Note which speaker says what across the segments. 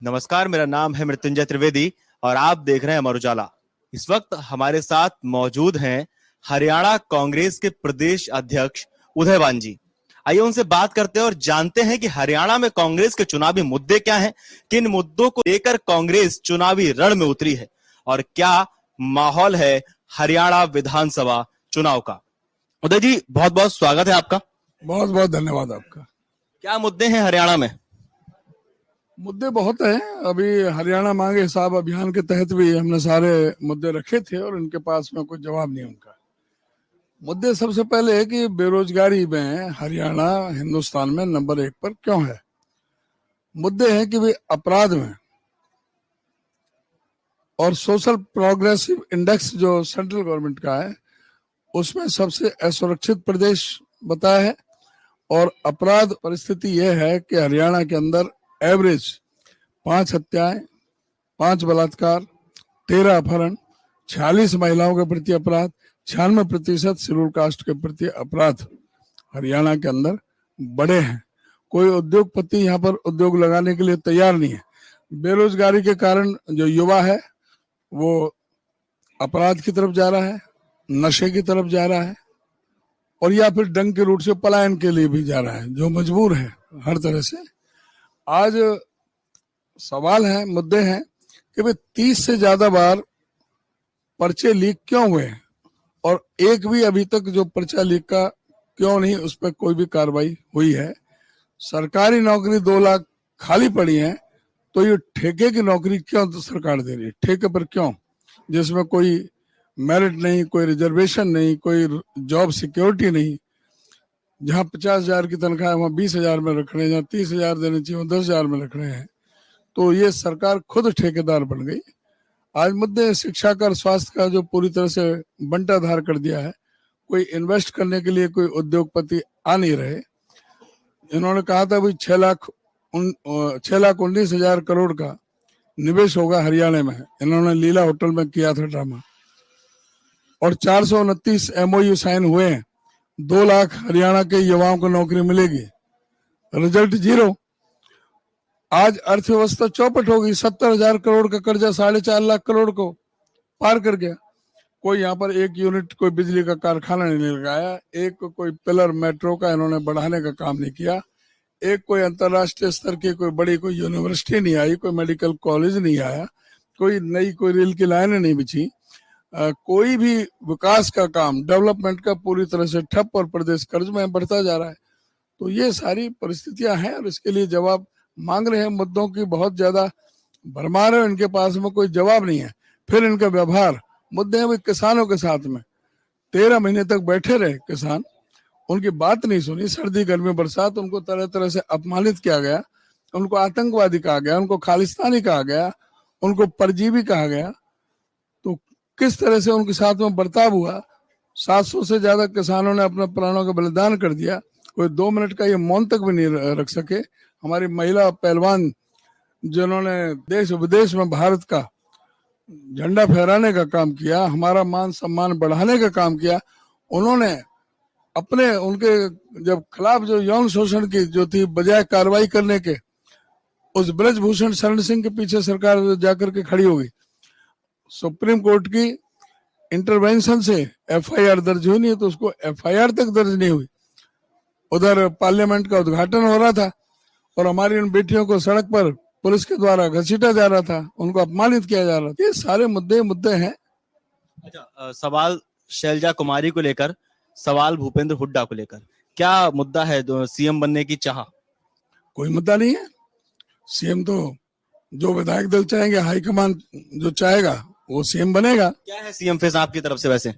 Speaker 1: नमस्कार, मेरा नाम है मृत्युंजय त्रिवेदी और आप देख रहे हैं अमर उजाला। इस वक्त हमारे साथ मौजूद हैं हरियाणा कांग्रेस के प्रदेश अध्यक्ष उदयवान जी। आइए उनसे बात करते हैं और जानते हैं कि हरियाणा में कांग्रेस के चुनावी मुद्दे क्या हैं, किन मुद्दों को लेकर कांग्रेस चुनावी रण में उतरी है और क्या माहौल है हरियाणा विधानसभा चुनाव का। उदय जी, बहुत बहुत स्वागत है आपका।
Speaker 2: बहुत बहुत धन्यवाद आपका।
Speaker 1: क्या मुद्दे हैं हरियाणा में?
Speaker 2: मुद्दे बहुत हैं। अभी हरियाणा मांगे हिसाब अभियान के तहत भी हमने सारे मुद्दे रखे थे और इनके पास में कोई जवाब नहीं उनका। मुद्दे सबसे पहले है कि बेरोजगारी में हरियाणा हिंदुस्तान में नंबर 1 पर क्यों है। मुद्दे हैं कि भाई अपराध में और सोशल प्रोग्रेसिव इंडेक्स जो सेंट्रल गवर्नमेंट का है उसमें सबसे असुरक्षित प्रदेश बताया है। और अपराध परिस्थिति यह है कि हरियाणा के अंदर एवरेज 5 हत्याएं, 5 बलात्कार, 13 अपहरण, 46 महिलाओं के प्रति अपराध, 96% शेड्यूल कास्ट के प्रति अपराध हरियाणा के अंदर बड़े हैं। कोई उद्योगपति यहाँ पर उद्योग लगाने के लिए तैयार नहीं है। बेरोजगारी के कारण जो युवा है वो अपराध की तरफ जा रहा है, नशे की तरफ जा रहा है और या फिर डंग के रूट से पलायन के लिए भी जा रहा है, जो मजबूर है हर तरह से। आज सवाल है, मुद्दे हैं कि भाई 30 से ज्यादा बार पर्चे लीक क्यों हुए और एक भी अभी तक जो पर्चा लीक का क्यों नहीं, उस पर कोई भी कार्रवाई हुई है। सरकारी नौकरी 2 लाख खाली पड़ी है तो ये ठेके की नौकरी क्यों सरकार दे रही है? ठेके पर क्यों, जिसमें कोई मेरिट नहीं, कोई रिजर्वेशन नहीं, कोई जॉब सिक्योरिटी नहीं। जहाँ 50,000 की तनख्वाह है वहाँ 20,000 में रख रहे हैं, जहाँ 30,000 देने चाहिए 10,000 में रख रहे हैं। तो ये सरकार खुद ठेकेदार बन गई। आज मुद्दे शिक्षा का और स्वास्थ्य का जो पूरी तरह से बंटाधार कर दिया है। कोई इन्वेस्ट करने के लिए कोई उद्योगपति आ नहीं रहे। इन्होंने कहा था भाई 6,19,000 करोड़ का निवेश होगा हरियाणा में। इन्होंने लीला होटल में किया था ड्रामा और 429 MOU साइन हुए हैं। 2 लाख हरियाणा के युवाओं को नौकरी मिलेगी, रिजल्ट 0। आज अर्थव्यवस्था चौपट हो गई। 70,000 करोड़ का कर्जा 4.5 लाख करोड़ को पार कर गया। कोई यहाँ पर एक यूनिट कोई बिजली का कारखाना नहीं लगाया, एक कोई पिलर मेट्रो का इन्होंने बढ़ाने का काम नहीं किया, एक कोई अंतरराष्ट्रीय स्तर की कोई बड़ी कोई यूनिवर्सिटी नहीं आई, कोई मेडिकल कॉलेज नहीं आया, कोई नई कोई रेल की लाइनें नहीं बिछी। कोई भी विकास का काम, डेवलपमेंट का पूरी तरह से ठप और प्रदेश कर्ज में बढ़ता जा रहा है। तो ये सारी परिस्थितियां हैं और इसके लिए जवाब मांग रहे हैं। मुद्दों की बहुत ज्यादा भरमार है, इनके पास में कोई जवाब नहीं है। फिर इनका व्यवहार, मुद्दे हैं किसानों के साथ में 13 महीने तक बैठे रहे किसान, उनकी बात नहीं सुनी। सर्दी गर्मी बरसात उनको तरह तरह से अपमानित किया गया, उनको आतंकवादी कहा गया, उनको खालिस्तानी कहा गया, उनको परजीवी कहा गया। तो किस तरह से उनके साथ में बर्ताव हुआ। 700 से ज्यादा किसानों ने अपने प्राणों का बलिदान कर दिया। कोई 2 मिनट का ये मौन तक भी नहीं रख सके। हमारी महिला पहलवान जिन्होंने देश विदेश में भारत का झंडा फहराने का काम किया, हमारा मान सम्मान बढ़ाने का काम किया, उन्होंने अपने उनके जब खिलाफ जो यौन शोषण की जो थी, बजाय कार्रवाई करने के उस ब्रजभूषण शरण सिंह के पीछे सरकार जाकर के खड़ी हो गई। सुप्रीम कोर्ट की इंटरवेंशन से FIR दर्ज हुई नहीं, तो उसको FIR तक दर्ज नहीं हुई। उधर पार्लियामेंट का उद्घाटन हो रहा था और हमारी उन बेटियों को सड़क पर पुलिस के द्वारा घसीटा जा रहा था, उनको अपमानित किया जा रहा था। ये सारे मुद्दे हैं।
Speaker 1: अच्छा, सवाल शैलजा कुमारी को लेकर, सवाल भूपेंद्र हुड्डा को लेकर, क्या मुद्दा है CM बनने की चाह?
Speaker 2: कोई मुद्दा नहीं है। CM तो जो विधायक दल चाहेंगे, हाईकमान जो चाहेगा वो CM बनेगा।
Speaker 1: क्या है CM फेस आपकी तरफ से? वैसे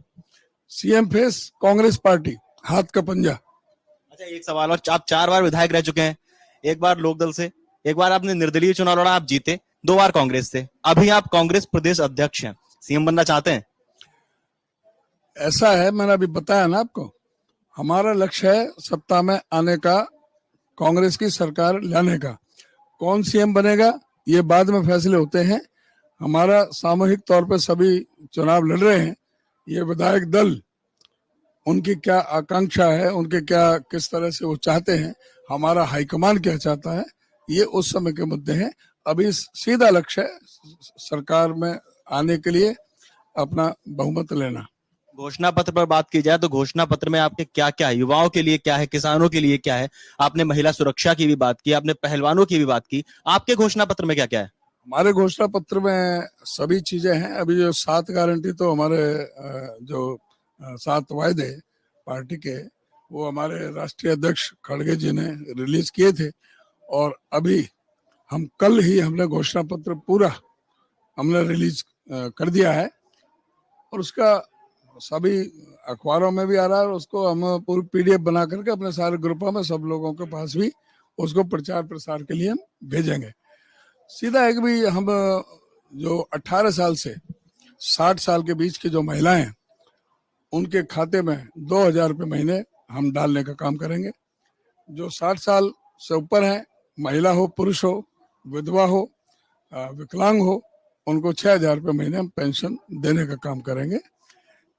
Speaker 2: CM फेस कांग्रेस पार्टी, हाथ का पंजा।
Speaker 1: अच्छा, एक सवाल और, आप 4 बार विधायक रह चुके हैं, एक बार लोकदल से, एक बार आपने निर्दलीय चुनाव लड़ा, आप जीते, 2 बार कांग्रेस से, अभी आप कांग्रेस प्रदेश अध्यक्ष हैं, CM बनना चाहते हैं?
Speaker 2: ऐसा है, मैंने अभी बताया ना आपको, हमारा लक्ष्य है सत्ता में आने का, कांग्रेस की सरकार लाने का। कौन CM बनेगा ये बाद में फैसले होते हैं। हमारा सामूहिक तौर पर सभी चुनाव लड़ रहे हैं। ये विधायक दल, उनकी क्या आकांक्षा है, उनके क्या किस तरह से वो चाहते हैं, हमारा हाईकमान क्या चाहता है, ये उस समय के मुद्दे हैं। अभी सीधा लक्ष्य है सरकार में आने के लिए अपना बहुमत लेना।
Speaker 1: घोषणा पत्र पर बात की जाए तो घोषणा पत्र में आपके क्या क्या है, युवाओं के लिए क्या है, किसानों के लिए क्या है, आपने महिला सुरक्षा की भी बात की, आपने पहलवानों की भी बात की, आपके घोषणा पत्र में क्या क्या है?
Speaker 2: हमारे घोषणा पत्र में सभी चीजें हैं। अभी जो 7 गारंटी तो हमारे जो 7 वायदे पार्टी के, वो हमारे राष्ट्रीय अध्यक्ष खड़गे जी ने रिलीज किए थे, और अभी हम कल ही हमने घोषणा पत्र पूरा हमने रिलीज कर दिया है, और उसका सभी अखबारों में भी आ रहा है, और उसको हम पूरी पीडीएफ बना करके अपने सारे ग्रुपों में सब लोगों के पास भी उसको प्रचार प्रसार के लिए हम भेजेंगे। सीधा एक भी हम जो 18 साल से 60 साल के बीच की जो महिलाएं हैं, उनके खाते में 2,000 रुपये महीने हम डालने का काम करेंगे। जो 60 साल से ऊपर है, महिला हो, पुरुष हो, विधवा हो, विकलांग हो, उनको 6,000 रुपये महीने हम पेंशन देने का काम करेंगे।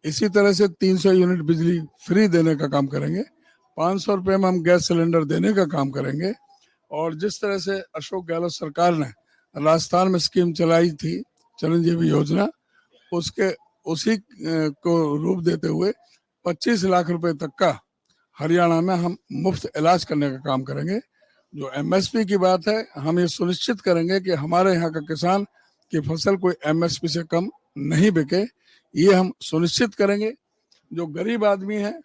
Speaker 2: इसी तरह से 300 यूनिट बिजली फ्री देने का काम करेंगे। 500 रुपये में हम गैस सिलेंडर देने का काम करेंगे। और जिस तरह से अशोक गहलोत सरकार ने राजस्थान में स्कीम चलाई थी, चिरंजीवी योजना, उसके उसी को रूप देते हुए 25 लाख रुपए तक का हरियाणा में हम मुफ्त इलाज करने का काम करेंगे। जो एमएसपी की बात है, हम ये सुनिश्चित करेंगे कि हमारे यहाँ का किसान की फसल कोई एमएसपी से कम नहीं बिके, ये हम सुनिश्चित करेंगे। जो गरीब आदमी है,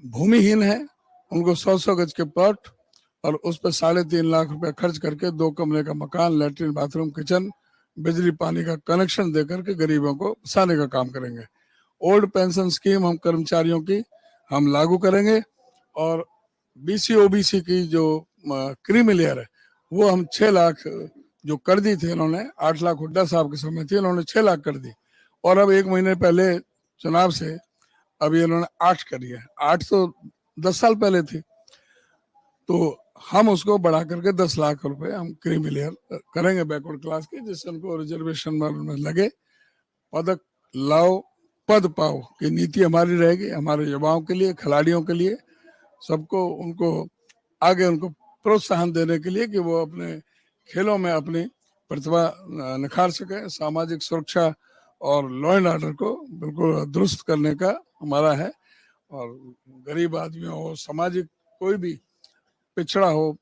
Speaker 2: भूमिहीन है, उनको 100-100 गज के प्लॉट और उस पर 3.5 लाख रुपए खर्च करके 2 कमरे का मकान, लैट्रिन, बाथरूम, किचन, बिजली पानी का कनेक्शन देकर के गरीबों को बसाने का काम करेंगे। ओल्ड पेंशन स्कीम हम कर्मचारियों की हम लागू करेंगे, और बीसी ओबीसी की जो क्रीमी लेयर है, वो हम 6 लाख जो कर दी थी इन्होंने, 8 लाख हुड्डा साहब के समय थी, इन्होंने 6 लाख कर दी, और अब 1 महीने पहले चुनाव से अभी इन्होंने 8 करी है। 8 तो 10 साल पहले थी, तो हम उसको बढ़ा करके 10 लाख रुपए हम क्रीमी लेयर करेंगे बैकवर्ड क्लास की, जिससे उनको रिजर्वेशन में लगे। पदक लाओ पद पाओ की नीति हमारी रहेगी, हमारे युवाओं के लिए, खिलाड़ियों के लिए, सबको उनको आगे उनको प्रोत्साहन देने के लिए कि वो अपने खेलों में अपनी प्रतिभा निखार सके। सामाजिक सुरक्षा और लॉ एंड ऑर्डर को बिल्कुल दुरुस्त करने का हमारा है, और गरीब आदमियों हो, सामाजिक कोई भी पिछड़ा हो,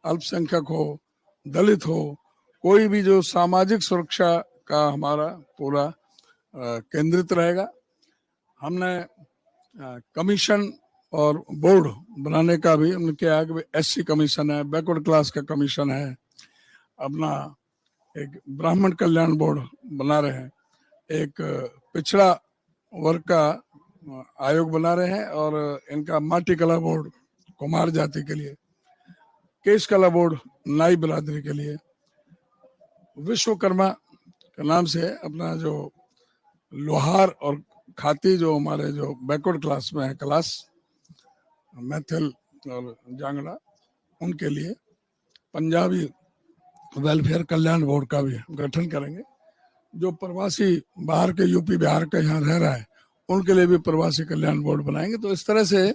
Speaker 2: अल्पसंख्यक हो, दलित हो, कोई भी जो सामाजिक सुरक्षा का हमारा पूरा केंद्रित रहेगा। हमने कमीशन और बोर्ड बनाने का भी हमने किया है कि एससी कमीशन है, बैकवर्ड क्लास का कमीशन है, अपना एक ब्राह्मण कल्याण बोर्ड बना रहे हैं, एक पिछड़ा वर्ग का आयोग बना रहे हैं, और इनका माटी कला बोर्ड कुमार जाति के लिए, केश कला बोर्ड नाई बिरादरी के लिए, विश्वकर्मा के नाम से अपना जो लोहार और खाती जो हमारे जो बैकवर्ड क्लास में है क्लास, मैथिल और जांगड़ा, उनके लिए पंजाबी वेलफेयर कल्याण बोर्ड का भी गठन करेंगे। जो प्रवासी बाहर के यूपी बिहार के यहाँ रह रहा है, उनके लिए भी प्रवासी कल्याण बोर्ड बनाएंगे। तो इस तरह से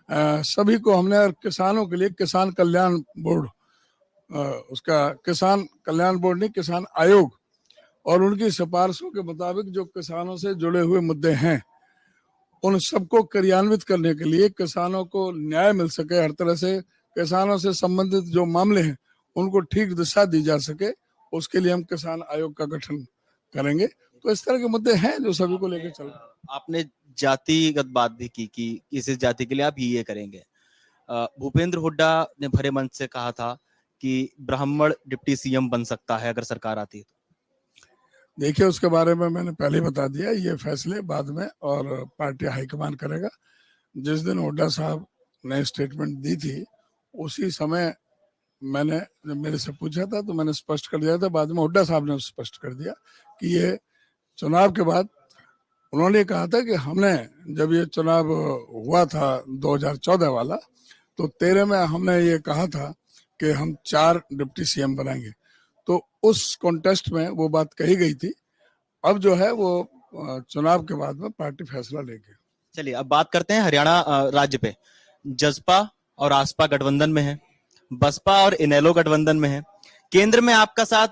Speaker 2: सभी को हमने, और किसानों के लिए किसान कल्याण बोर्ड, उसका किसान कल्याण बोर्ड नहीं, किसान आयोग, और उनकी सिफारिशों के मुताबिक जो किसानों से जुड़े हुए मुद्दे हैं, उन सबको क्रियान्वित करने के लिए, किसानों को न्याय मिल सके, हर तरह से किसानों से संबंधित जो मामले हैं उनको ठीक दिशा दी जा सके, उसके लिए हम किसान आयोग का गठन करेंगे। तो इस तरह के मुद्दे हैं जो सभी को लेकर चल रहे हैं।
Speaker 1: आपने जातिगत बात भी की कि इस जाति के लिए आप ये करेंगे। भूपेंद्र हुड्डा ने भरे मन से कहा था कि ब्राह्मण डिप्टी सीएम बन सकता है अगर सरकार आती है तो।
Speaker 2: देखिए, उसके बारे में मैंने पहले ही बता दिया, ये फैसले बाद में और पार्टी हाईकमान करेगा। जिस दिन हुड्डा साहब ने स्टेटमेंट दी थी, उसी समय मैंने, जब मेरे से पूछा था तो मैंने स्पष्ट कर दिया था, बाद में हुड्डा साहब ने स्पष्ट कर दिया कि ये चुनाव के बाद उन्होंने कहा था कि हमने, जब ये चुनाव हुआ था 2014 वाला, तो 13 में हमने ये कहा था कि हम 4 डिप्टी सीएम बनाएंगे, तो उस कॉन्टेस्ट में वो बात कही गई थी। अब जो है वो चुनाव के बाद में पार्टी फैसला लेगी।
Speaker 1: चलिए अब बात करते हैं हरियाणा राज्य पे। जसपा और आसपा गठबंधन में है, बसपा और इनेलो गठबंधन में है। केंद्र में आपका साथ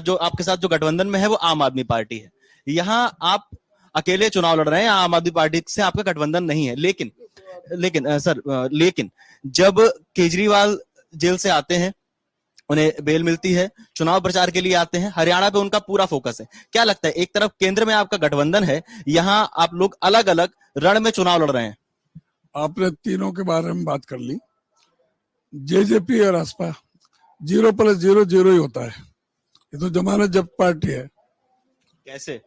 Speaker 1: जो आपके साथ जो गठबंधन में है वो आम आदमी पार्टी है। यहाँ आप अकेले चुनाव लड़ रहे हैं, आम आदमी पार्टी से आपका गठबंधन नहीं है। लेकिन लेकिन जब केजरीवाल जेल से आते हैं, उन्हें बेल मिलती है, चुनाव प्रचार के लिए आते हैं, हरियाणा पे उनका पूरा फोकस है। क्या लगता है, एक तरफ केंद्र में आपका गठबंधन है, यहाँ आप लोग अलग अलग रण में चुनाव लड़ रहे हैं।
Speaker 2: आपने तीनों के बारे में बात कर ली। जेजेपी और आसपा 0+0 0 ही होता है। ये तो जमानत जब्त पार्टी है।
Speaker 1: कैसे?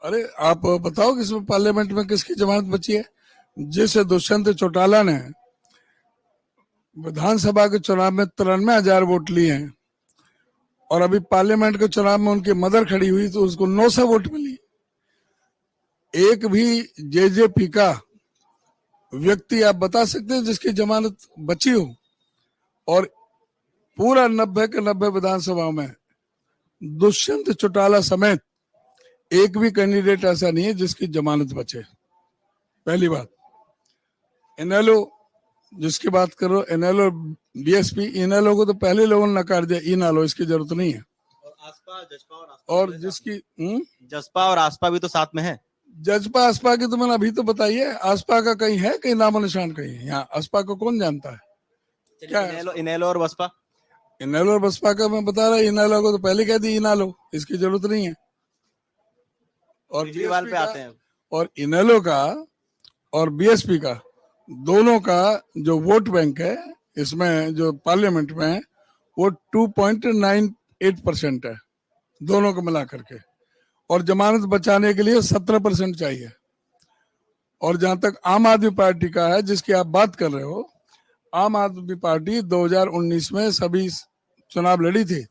Speaker 2: अरे आप बताओ कि इसमें पार्लियामेंट में किसकी जमानत बची है? जिस दुष्यंत चौटाला ने विधानसभा के चुनाव में 93,000 वोट लिए हैं और अभी पार्लियामेंट के चुनाव में उनकी मदर खड़ी हुई तो उसको 900 वोट मिली। एक भी जेजेपी का व्यक्ति आप बता सकते हैं जिसकी जमानत बची हो? और पूरा 90 के 90 विधानसभा में दुष्यंत चौटाला समेत एक भी कैंडिडेट ऐसा नहीं है जिसकी जमानत बचे। पहली बात। इनेलो जिसकी बात करो, इनेलो बीएसपी, इनेलो को तो पहले लोगों ने नकार दिया, इनेलो इसकी जरूरत नहीं है। और जिसकी
Speaker 1: जसपा और आसपा भी तो साथ में है।
Speaker 2: जजपा आसपा की तो मैंने अभी तो बताई है। आसपा का कहीं है, कहीं नामो निशान कहीं है? यहाँ आसपा को कौन जानता है? क्या
Speaker 1: इनेलो और बसपा?
Speaker 2: इनेलो और बसपा का मैं बता रहा, इनेलो को तो पहले कह दी इनेलो, इसकी जरूरत नहीं है। और
Speaker 1: केजरीवाल पे आते हैं।
Speaker 2: और इनेलो का और बीएसपी का दोनों का जो वोट बैंक है इसमें जो पार्लियामेंट में है वो 2.98% है दोनों को मिला करके। और जमानत बचाने के लिए 17% चाहिए। और जहां तक आम आदमी पार्टी का है जिसकी आप बात कर रहे हो, आम आदमी पार्टी 2019 में सभी चुनाव लड़ी थी,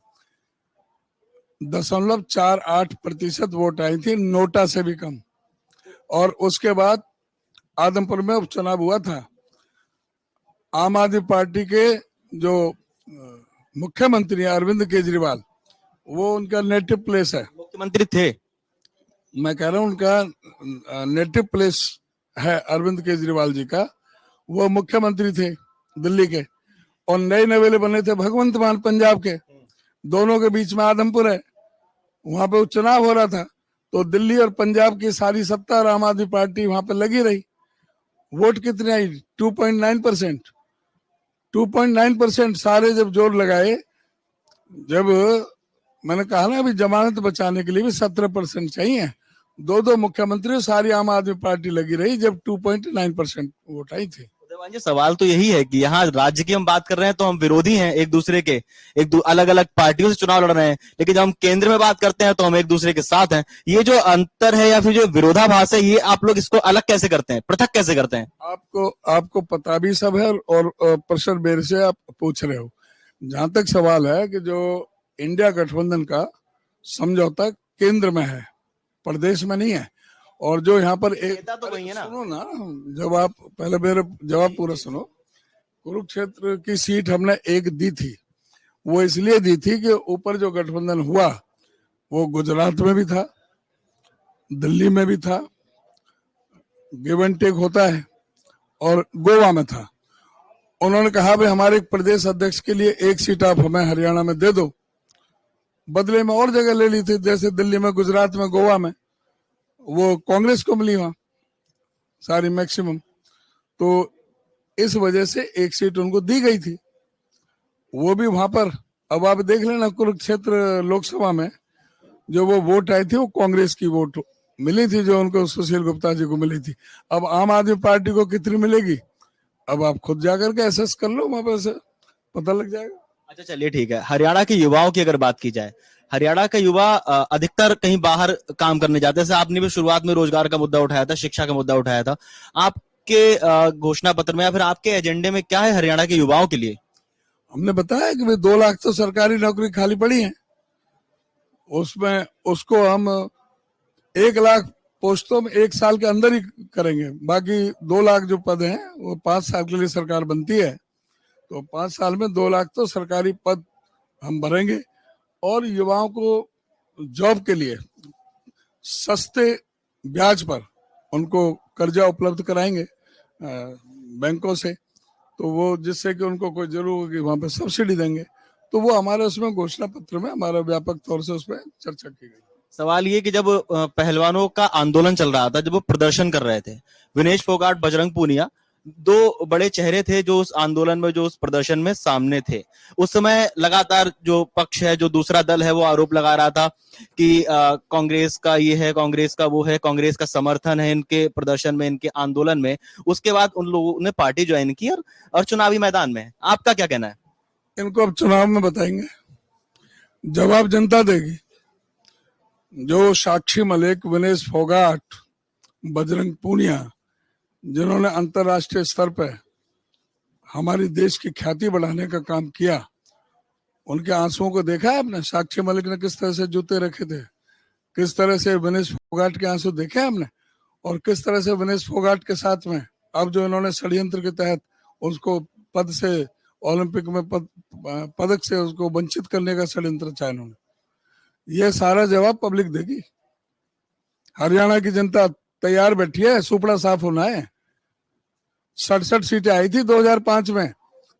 Speaker 2: 0.48% वोट आई थी, नोटा से भी कम। और उसके बाद आदमपुर में उपचुनाव हुआ था। आम आदमी पार्टी के जो मुख्यमंत्री अरविंद केजरीवाल, वो उनका नेटिव प्लेस है।
Speaker 1: मुख्यमंत्री थे?
Speaker 2: मैं कह रहा हूँ उनका नेटिव प्लेस है अरविंद केजरीवाल जी का। वो मुख्यमंत्री थे दिल्ली के और नए नवेले बने थे भगवंत मान पंजाब के। दोनों के बीच में आदमपुर है, वहां पे उपचुनाव हो रहा था। तो दिल्ली और पंजाब की सारी सत्ता और आम आदमी पार्टी वहां पे लगी रही। वोट कितने आई? 2.9%। 2.9% सारे जब जोर लगाए, जब मैंने कहा ना अभी जमानत बचाने के लिए भी 17% चाहिए, दो मुख्यमंत्री सारी आम आदमी पार्टी लगी रही जब 2.9% वोट आई थी।
Speaker 1: उदयवान जी, सवाल तो यही है कि यहाँ राज्य की हम बात कर रहे हैं तो हम विरोधी हैं एक दूसरे के, अलग अलग पार्टियों से चुनाव लड़ रहे हैं, लेकिन जब हम केंद्र में बात करते हैं तो हम एक दूसरे के साथ हैं। ये जो अंतर है या फिर जो विरोधाभास है, ये आप लोग इसको अलग कैसे करते हैं, पृथक कैसे करते हैं?
Speaker 2: आपको पता भी सब है और प्रश्न मेरे से आप पूछ रहे हो। जहां तक सवाल है कि जो इंडिया गठबंधन का समझौता केंद्र में है, प्रदेश में नहीं है। और जो यहाँ पर एक
Speaker 1: तो वही है ना।
Speaker 2: सुनो ना, जब आप पहले मेरे जवाब पूरा सुनो। कुरुक्षेत्र की सीट हमने एक दी थी, वो इसलिए दी थी कि ऊपर जो गठबंधन हुआ वो गुजरात में भी था, दिल्ली में भी था, गिव एंड टेक होता है, और गोवा में था। उन्होंने कहा भाई हमारे प्रदेश अध्यक्ष के लिए एक सीट आप हमें हरियाणा में दे दो। बदले में और जगह ले ली थी, जैसे दिल्ली में, गुजरात में, गोवा में। वो कांग्रेस को मिली वहां सारी मैक्सिमम। तो इस वजह से एक सीट उनको दी गई थी, वो भी वहां पर। अब आप देख लेना कुरुक्षेत्र लोकसभा में जो वो वोट आई थी वो कांग्रेस की वोट मिली थी, जो उनको सुशील गुप्ता जी को मिली थी। अब आम आदमी पार्टी को कितनी मिलेगी अब आप खुद जाकर के एसेस कर लो, वहां पर से पता लग जाएगा।
Speaker 1: अच्छा चलिए ठीक है। हरियाणा के युवाओं की अगर बात की जाए, हरियाणा का युवा अधिकतर कहीं बाहर काम करने जाते हैं। जैसे आपने भी शुरुआत में रोजगार का मुद्दा उठाया था, शिक्षा का मुद्दा उठाया था। आपके घोषणा पत्र में या फिर आपके एजेंडे में क्या है हरियाणा के युवाओं के लिए?
Speaker 2: हमने बताया कि भाई 2 लाख तो सरकारी नौकरी खाली पड़ी है, उसमें उसको हम 1 लाख पोस्टों में 1 साल के अंदर ही करेंगे। बाकी 2 लाख जो पद हैं वो 5 साल के लिए सरकार बनती है, तो 5 साल में 2 लाख तो सरकारी पद हम भरेंगे। और युवाओं को जॉब के लिए सस्ते ब्याज पर उनको कर्जा उपलब्ध कराएंगे बैंकों से, तो वो जिससे कि उनको कोई जरूर होगी वहां पे सब्सिडी देंगे। तो वो हमारे उसमें घोषणा पत्र में हमारा व्यापक तौर से उसमें चर्चा की गई।
Speaker 1: सवाल ये कि जब पहलवानों का आंदोलन चल रहा था, जब वो प्रदर्शन कर रहे थे, विनेश फोगाट, बजरंग पूनिया, दो बड़े चेहरे थे जो उस आंदोलन में, जो उस प्रदर्शन में सामने थे। उस समय लगातार जो पक्ष है, जो दूसरा दल है, वो आरोप लगा रहा था कि कांग्रेस का ये है, कांग्रेस का वो है, कांग्रेस का समर्थन है इनके प्रदर्शन में, इनके आंदोलन में। उसके बाद उन लोगों ने पार्टी ज्वाइन की और चुनावी मैदान में है। आपका क्या कहना है?
Speaker 2: इनको अब चुनाव में बताएंगे, जवाब जनता देगी। जो साक्षी मलिक, विनेश फोगाट, बजरंग पूनिया, जिन्होंने अंतर्राष्ट्रीय स्तर पर हमारी देश की ख्याति बढ़ाने का काम किया, उनके आंसुओं को देखा है आपने? साक्षी मलिक ने किस तरह से जूते रखे थे, किस तरह से विनेश फोगाट के आंसू देखे आपने, और किस तरह से विनेश फोगाट के साथ में अब जो इन्होंने षड्यंत्र के तहत उसको पद से, ओलंपिक में पदक से उसको वंचित करने का षड्यंत्र चाहे इन्होंने, ये सारा जवाब पब्लिक देगी। हरियाणा की जनता तैयार बैठी है, सुपड़ा साफ होना है। 67 सीटें आई थी 2005 में,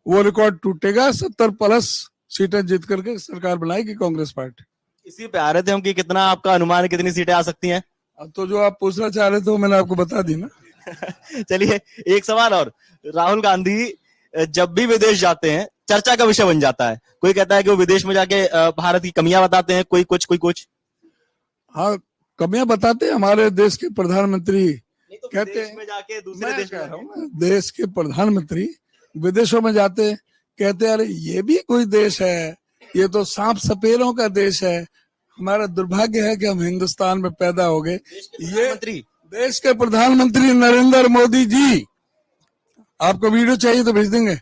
Speaker 2: वो रिकॉर्ड टूटेगा। 70 प्लस सीटें जीत करके सरकार बनाएगी कांग्रेस पार्टी।
Speaker 1: इसी पे आ रहे थे हम कि कितना आपका अनुमान है, कितनी सीटें आ सकती हैं?
Speaker 2: अब तो जो आप पूछना चाह रहे थे वो मैंने आपको बता दी ना।
Speaker 1: चलिए, एक सवाल और। राहुल गांधी जब भी विदेश जाते हैं, चर्चा का विषय बन जाता है। कोई कहता है कि वो विदेश में जाके भारत की कमियां बताते हैं, कोई कुछ।
Speaker 2: हाँ, कमियां बताते हैं। हमारे देश के प्रधानमंत्री
Speaker 1: तो
Speaker 2: कहते
Speaker 1: विदेश में जाके, दूसरे देश में जाके।
Speaker 2: देश के प्रधानमंत्री विदेशों में जाते कहते अरे ये भी कोई देश है, ये तो सांप सपेरों का देश है। हमारा दुर्भाग्य है कि हम हिंदुस्तान में पैदा हो गए। ये देश के प्रधानमंत्री नरेंद्र मोदी जी, आपको वीडियो चाहिए तो भेज देंगे।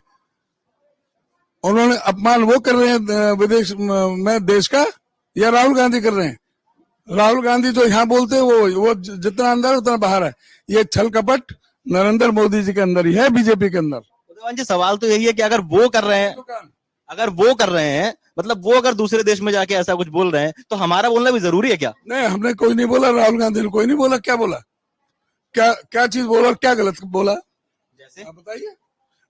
Speaker 2: उन्होंने अपमान वो कर रहे हैं विदेश में देश का, या राहुल गांधी कर रहे हैं? राहुल गांधी जो यहाँ बोलते हैं वो जितना अंदर उतना बाहर है। ये छल कपट नरेंद्र मोदी जी के अंदर ही है, बीजेपी के अंदर।
Speaker 1: उदयवान जी, सवाल तो यही है कि अगर वो कर रहे हैं, मतलब वो अगर दूसरे देश में जाके ऐसा कुछ बोल रहे हैं, तो हमारा बोलना भी जरूरी है क्या?
Speaker 2: नहीं, हमने कोई नहीं बोला, राहुल गांधी ने कोई नहीं बोला। क्या बोला? क्या चीज बोला, क्या गलत बोला?
Speaker 1: जैसे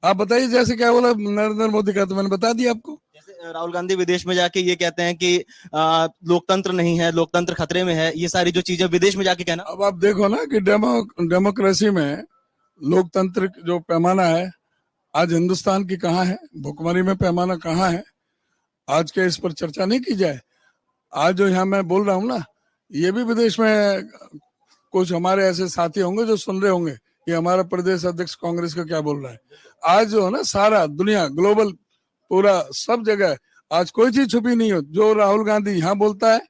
Speaker 2: आप बताइए जैसे क्या बोला नरेंद्र मोदी का, तो मैंने बता दिया आपको।
Speaker 1: जैसे राहुल गांधी विदेश में जाके ये कहते हैं कि लोकतंत्र नहीं है, लोकतंत्र खतरे में है, ये सारी जो चीजें विदेश में जाके कहना।
Speaker 2: अब आप देखो ना कि डेमोक्रेसी में लोकतंत्र जो पैमाना है आज हिंदुस्तान की कहाँ है, भुखमरी में पैमाना कहाँ है? आज के इस पर चर्चा नहीं की जाए। आज जो यहाँ मैं बोल रहा हूँ ना, ये भी विदेश में कुछ हमारे ऐसे साथी होंगे जो सुन रहे होंगे कि हमारा प्रदेश अध्यक्ष कांग्रेस का क्या बोल रहा है। आज जो है ना, सारा दुनिया, ग्लोबल, पूरा सब जगह आज कोई चीज छुपी नहीं हो। जो राहुल गांधी यहाँ बोलता है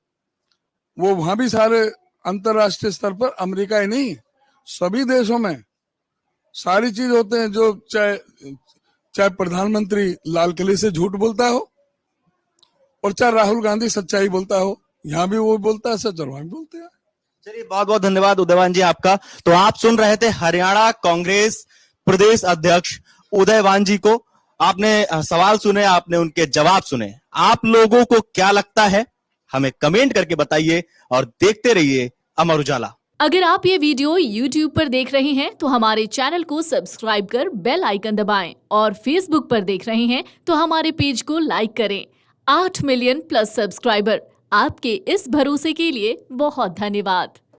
Speaker 2: वो वहां भी सारे अंतरराष्ट्रीय स्तर पर, अमेरिका ही नहीं सभी देशों में सारी चीज होते हैं। जो चाहे प्रधानमंत्री लाल किले से झूठ बोलता हो और चाहे राहुल गांधी सच्चाई बोलता हो, यहाँ भी वो बोलता है सच और वहां भी बोलते हैं।
Speaker 1: चलिए, बहुत बहुत धन्यवाद उदयवान जी आपका। तो आप सुन रहे थे हरियाणा कांग्रेस प्रदेश अध्यक्ष उदयवान जी को। आपने सवाल सुने, आपने उनके जवाब सुने। आप लोगों को क्या लगता है, हमें कमेंट करके बताइए और देखते रहिए अमर उजाला।
Speaker 3: अगर आप ये वीडियो YouTube पर देख रहे हैं तो हमारे चैनल को सब्सक्राइब कर बेल आइकन दबाएं, और Facebook पर देख रहे हैं तो हमारे पेज को लाइक करें। 8 मिलियन प्लस सब्सक्राइबर, आपके इस भरोसे के लिए बहुत धन्यवाद।